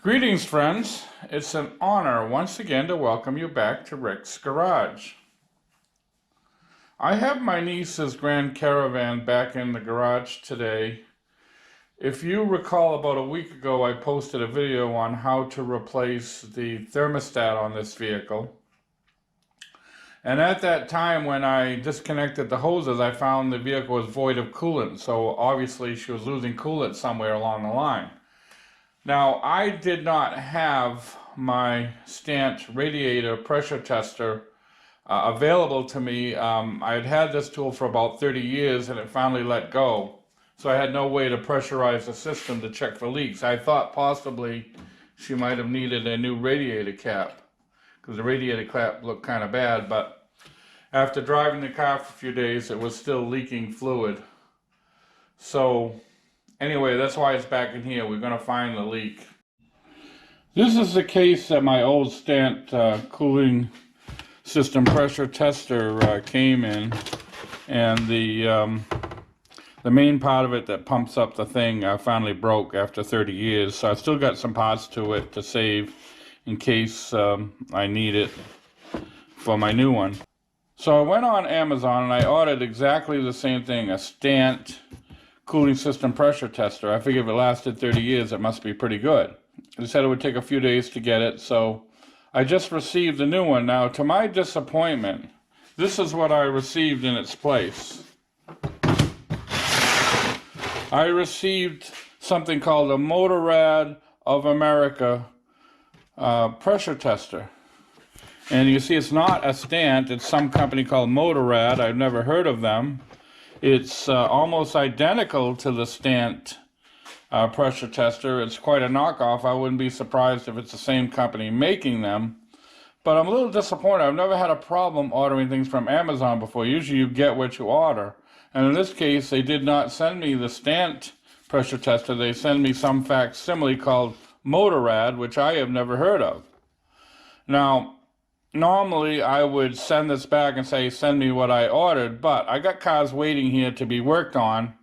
Greetings, friends. It's an honor once again to welcome you back to Rick's Garage. I have my niece's grand caravan back in the garage today. If you recall, about a week ago I posted a video on how to replace the thermostat on this vehicle. And at that time, when I disconnected the hoses, I found the vehicle was void of coolant, so obviously she was losing coolant somewhere along the line. Now, I did not have my Stant radiator pressure tester available to me. I had had this tool for about 30 years and it finally let go. So I had no way to pressurize the system to check for leaks. I thought possibly she might have needed a new radiator cap because the radiator cap looked kind of bad, but after driving the car for a few days, it was still leaking fluid. So anyway, that's why it's back in here. We're going to find the leak. This is the case that my old Stant cooling system pressure tester came in, and the main part of it that pumps up the thing finally broke after 30 years. So I've still got some parts to it to save in case I need it for my new one. So I went on Amazon and I ordered exactly the same thing, a Stant cooling system pressure tester. I figured if it lasted 30 years, it must be pretty good. They said it would take a few days to get it, so I just received the new one. Now, to my disappointment, this is what I received in its place. I received something called a Motorrad of America pressure tester. And you see it's not a Stant, it's some company called Motorrad. I've never heard of them. It's almost identical to the Stant pressure tester. It's quite a knockoff. I wouldn't be surprised if it's the same company making them. But I'm a little disappointed. I've never had a problem ordering things from Amazon before. Usually you get what you order. And in this case, they did not send me the Stant pressure tester. They sent me some facsimile called Motorrad, which I have never heard of. Now, normally I would send this back and say, send me what I ordered, but I got cars waiting here to be worked on,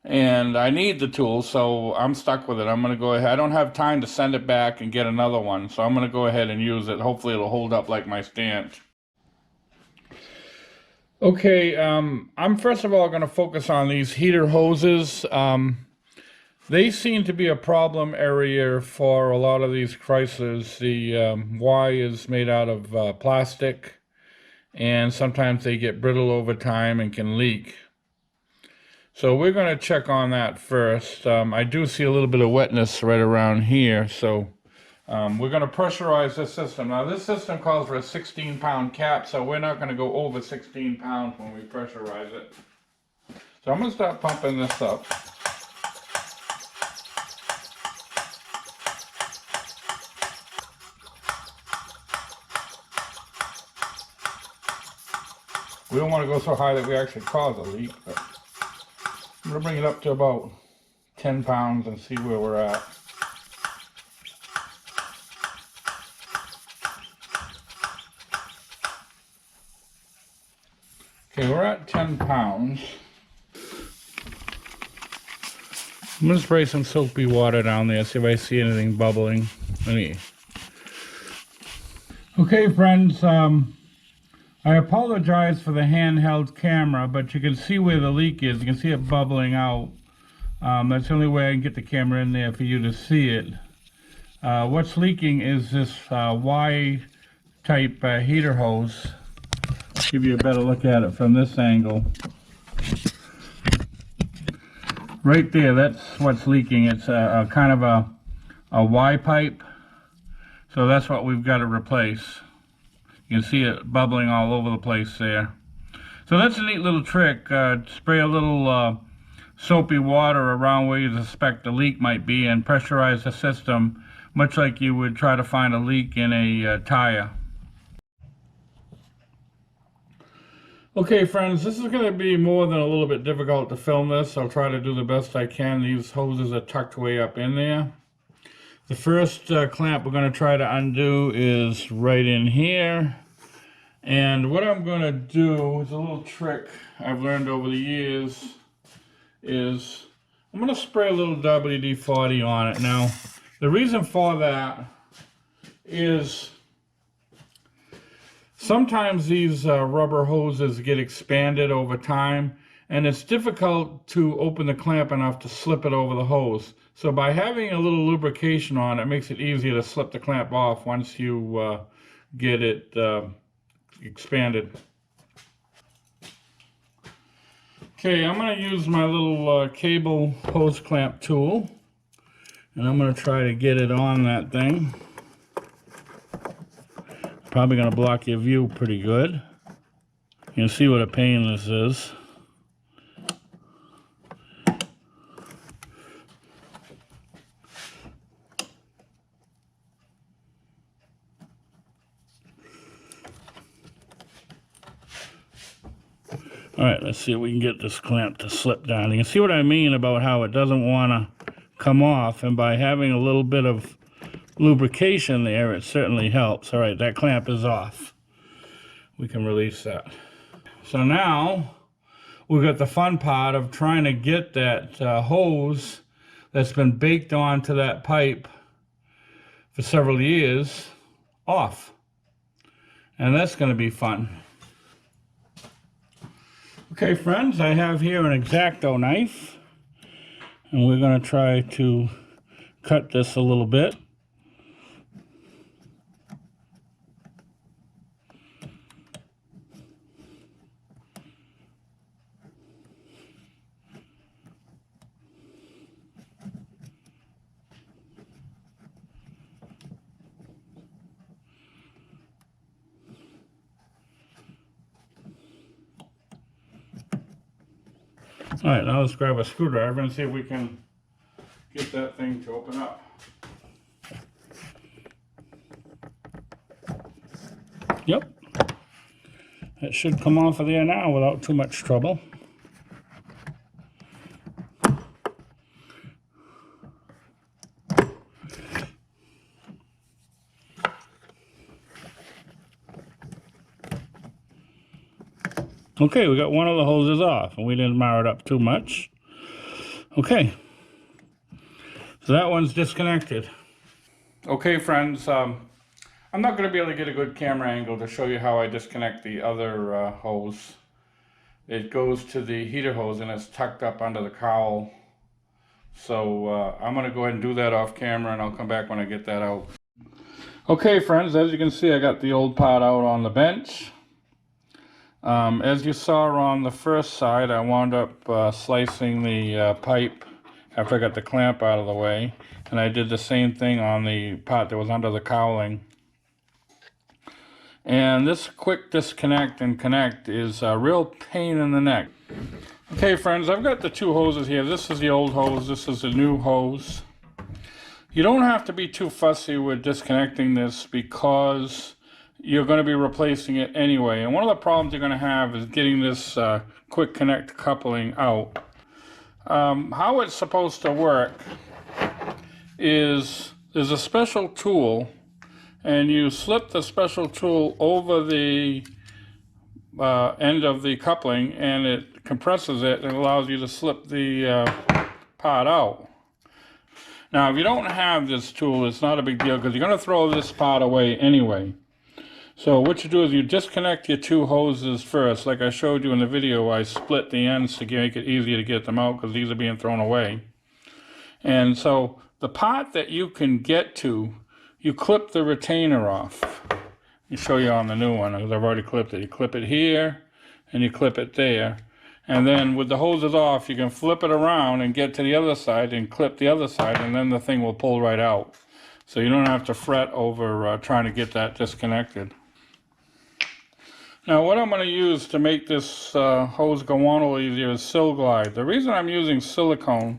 and I need the tool, so I'm stuck with it. I'm going to go ahead. I don't have time to send it back and get another one, so I'm going to go ahead and use it. Hopefully it'll hold up like my Stant. Okay, I'm first of all going to focus on these heater hoses. They seem to be a problem area for a lot of these Chryslers. The Y is made out of plastic, and sometimes they get brittle over time and can leak. So we're going to check on that first. I do see a little bit of wetness right around here, so we're going to pressurize this system. Now this system calls for a 16-pound cap, so we're not going to go over 16 pounds when we pressurize it. So I'm going to start pumping this up. We don't want to go so high that we actually cause a leak, but I'm going to bring it up to about 10 pounds and see where we're at. Okay, we're at 10 pounds. I'm going to spray some soapy water down there, see if I see anything bubbling. Okay, friends, I apologize for the handheld camera, but you can see where the leak is. You can see it bubbling out. That's the only way I can get the camera in there for you to see it. What's leaking is this Y-type heater hose. I'll give you a better look at it from this angle. Right there, that's what's leaking. It's a kind of a Y pipe. So that's what we've got to replace. You can see it bubbling all over the place there. So that's a neat little trick. Spray a little soapy water around where you suspect the leak might be and pressurize the system, much like you would try to find a leak in a tire. Okay, friends, this is going to be more than a little bit difficult to film this. I'll try to do the best I can. These hoses are tucked way up in there. The first clamp we're going to try to undo is right in here. And what I'm going to do is a little trick I've learned over the years is I'm going to spray a little WD-40 on it. Now, The reason for that is sometimes these rubber hoses get expanded over time, and it's difficult to open the clamp enough to slip it over the hose. So by having a little lubrication on it, makes it easier to slip the clamp off once you get it expanded. Okay, I'm going to use my little cable hose clamp tool, and I'm going to try to get it on that thing. Probably going to block your view pretty good. You can see what a pain this is. All right, let's see if we can get this clamp to slip down. You can see what I mean about how it doesn't want to come off, and by having a little bit of lubrication there, it certainly helps. All right, that clamp is off. We can release that. So now we've got the fun part of trying to get that hose that's been baked onto that pipe for several years off. And that's going to be fun. Okay, friends, I have here an X-Acto knife, and we're going to try to cut this a little bit. All right, now let's grab a screwdriver and see if we can get that thing to open up. Yep, it should come off of there now without too much trouble. Okay, we got one of the hoses off, and we didn't mar it up too much. Okay, so that one's disconnected. Okay, friends, I'm not going to be able to get a good camera angle to show you how I disconnect the other hose. It goes to the heater hose, and it's tucked up under the cowl. So I'm going to go ahead and do that off camera, and I'll come back when I get that out. Okay, friends, as you can see, I got the old part out on the bench. As you saw on the first side, I wound up slicing the pipe after I got the clamp out of the way, and I did the same thing on the part that was under the cowling. And this quick disconnect and connect is a real pain in the neck. Okay, friends, I've got the two hoses here. This is the old hose, this is the new hose. You don't have to be too fussy with disconnecting this because you're going to be replacing it anyway. And one of the problems you're going to have is getting this quick connect coupling out. How it's supposed to work is there's a special tool, and you slip the special tool over the end of the coupling, and it compresses it and allows you to slip the part out. Now, if you don't have this tool, it's not a big deal because you're going to throw this part away anyway. So what you do is you disconnect your two hoses first. Like I showed you in the video, I split the ends to make it easier to get them out because these are being thrown away. And so the part that you can get to, you clip the retainer off. Let me show you on the new one because I've already clipped it. You clip it here and you clip it there. And then with the hoses off, you can flip it around and get to the other side and clip the other side, and then the thing will pull right out. So you don't have to fret over trying to get that disconnected. Now what I'm going to use to make this hose go on a little easier is Sil-Glide. The reason I'm using silicone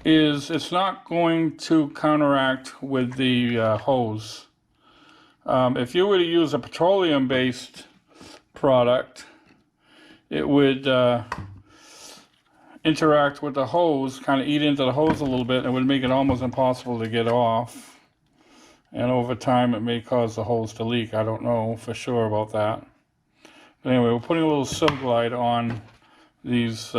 is it's not going to counteract with the hose. If you were to use a petroleum-based product, it would interact with the hose, kind of eat into the hose a little bit, and it would make it almost impossible to get off. And over time it may cause the hose to leak. I don't know for sure about that. But anyway, we're putting a little Sil-Glide on these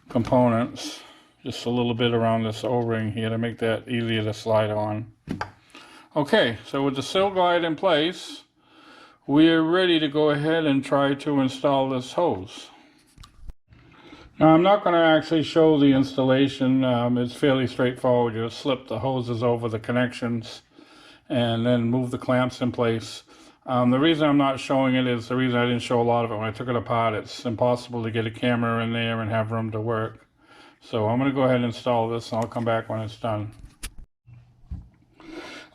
components. Just a little bit around this O-ring here to make that easier to slide on. Okay, so with the sill glide in place, we are ready to go ahead and try to install this hose. Now I'm not going to actually show the installation. It's fairly straightforward. You just slip the hoses over the connections and then move the clamps in place. The reason I'm not showing it is the reason I didn't show a lot of it. When I took it apart, it's impossible to get a camera in there and have room to work. So I'm going to go ahead and install this, and I'll come back when it's done.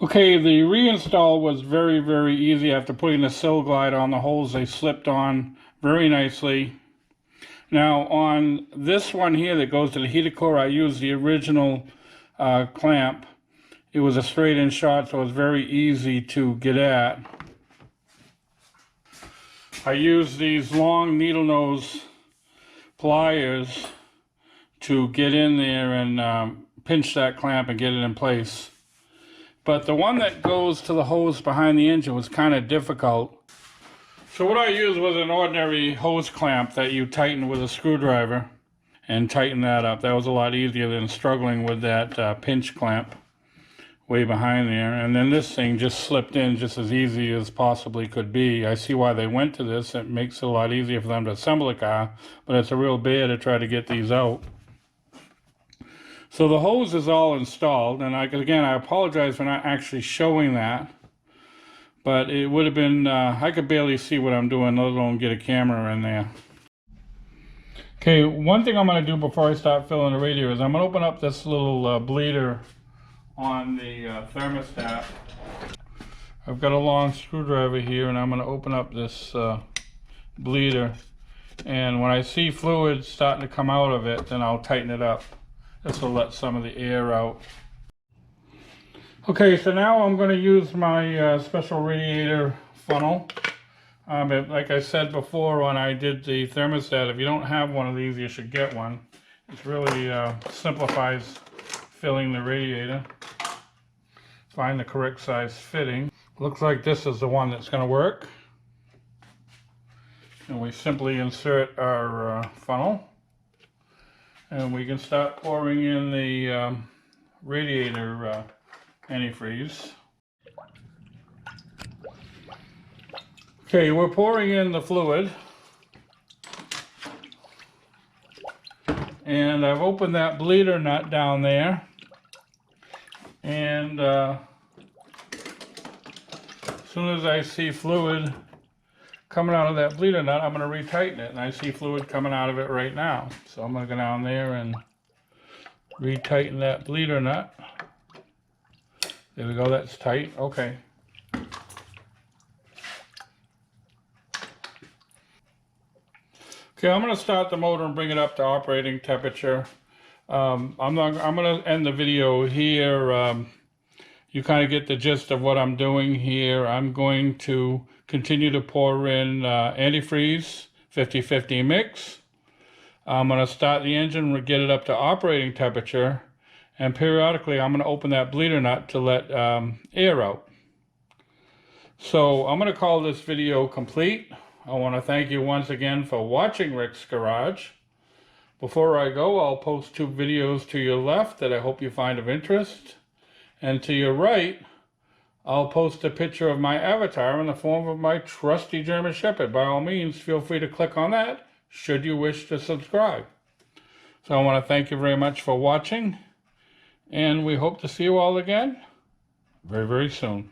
Okay, the reinstall was very, very easy. After putting the sill glide on the holes, they slipped on very nicely. Now on this one here that goes to the heater core, I used the original clamp. It was a straight-in shot, so it was very easy to get at. I used these long needle nose pliers to get in there and pinch that clamp and get it in place. But the one that goes to the hose behind the engine was kind of difficult. So what I used was an ordinary hose clamp that you tighten with a screwdriver and tighten that up. That was a lot easier than struggling with that pinch clamp way behind there. And then this thing just slipped in just as easy as possibly could be. I see why they went to this. It makes it a lot easier for them to assemble a car, but it's a real bear to try to get these out. So the hose is all installed, and again, I apologize for not actually showing that, but it would have been, I could barely see what I'm doing, let alone get a camera in there. Okay, one thing I'm going to do before I start filling the radiator is I'm going to open up this little bleeder on the thermostat. I've got a long screwdriver here, and I'm going to open up this bleeder, and when I see fluid starting to come out of it, then I'll tighten it up. This will let some of the air out. Okay, so now I'm going to use my special radiator funnel. Like I said before when I did the thermostat, if you don't have one of these, you should get one. It really simplifies filling the radiator. Find the correct size fitting. Looks like this is the one that's going to work. And we simply insert our funnel. And we can start pouring in the radiator antifreeze. Okay, we're pouring in the fluid. And I've opened that bleeder nut down there. And as soon as I see fluid coming out of that bleeder nut, I'm going to retighten it, and I see fluid coming out of it right now. So I'm going to go down there and retighten that bleeder nut. There we go, that's tight. Okay. Okay, I'm going to start the motor and bring it up to operating temperature. I'm going to end the video here. You kind of get the gist of what I'm doing here. I'm going to continue to pour in antifreeze, 50-50 mix. I'm going to start the engine and get it up to operating temperature, and periodically I'm going to open that bleeder nut to let air out. So I'm going to call this video complete. I want to thank you once again for watching Rick's Garage. Before I go, I'll post 2 videos to your left that I hope you find of interest, and to your right I'll post a picture of my avatar in the form of my trusty German Shepherd. By all means, feel free to click on that should you wish to subscribe. So I want to thank you very much for watching, and we hope to see you all again very, very soon.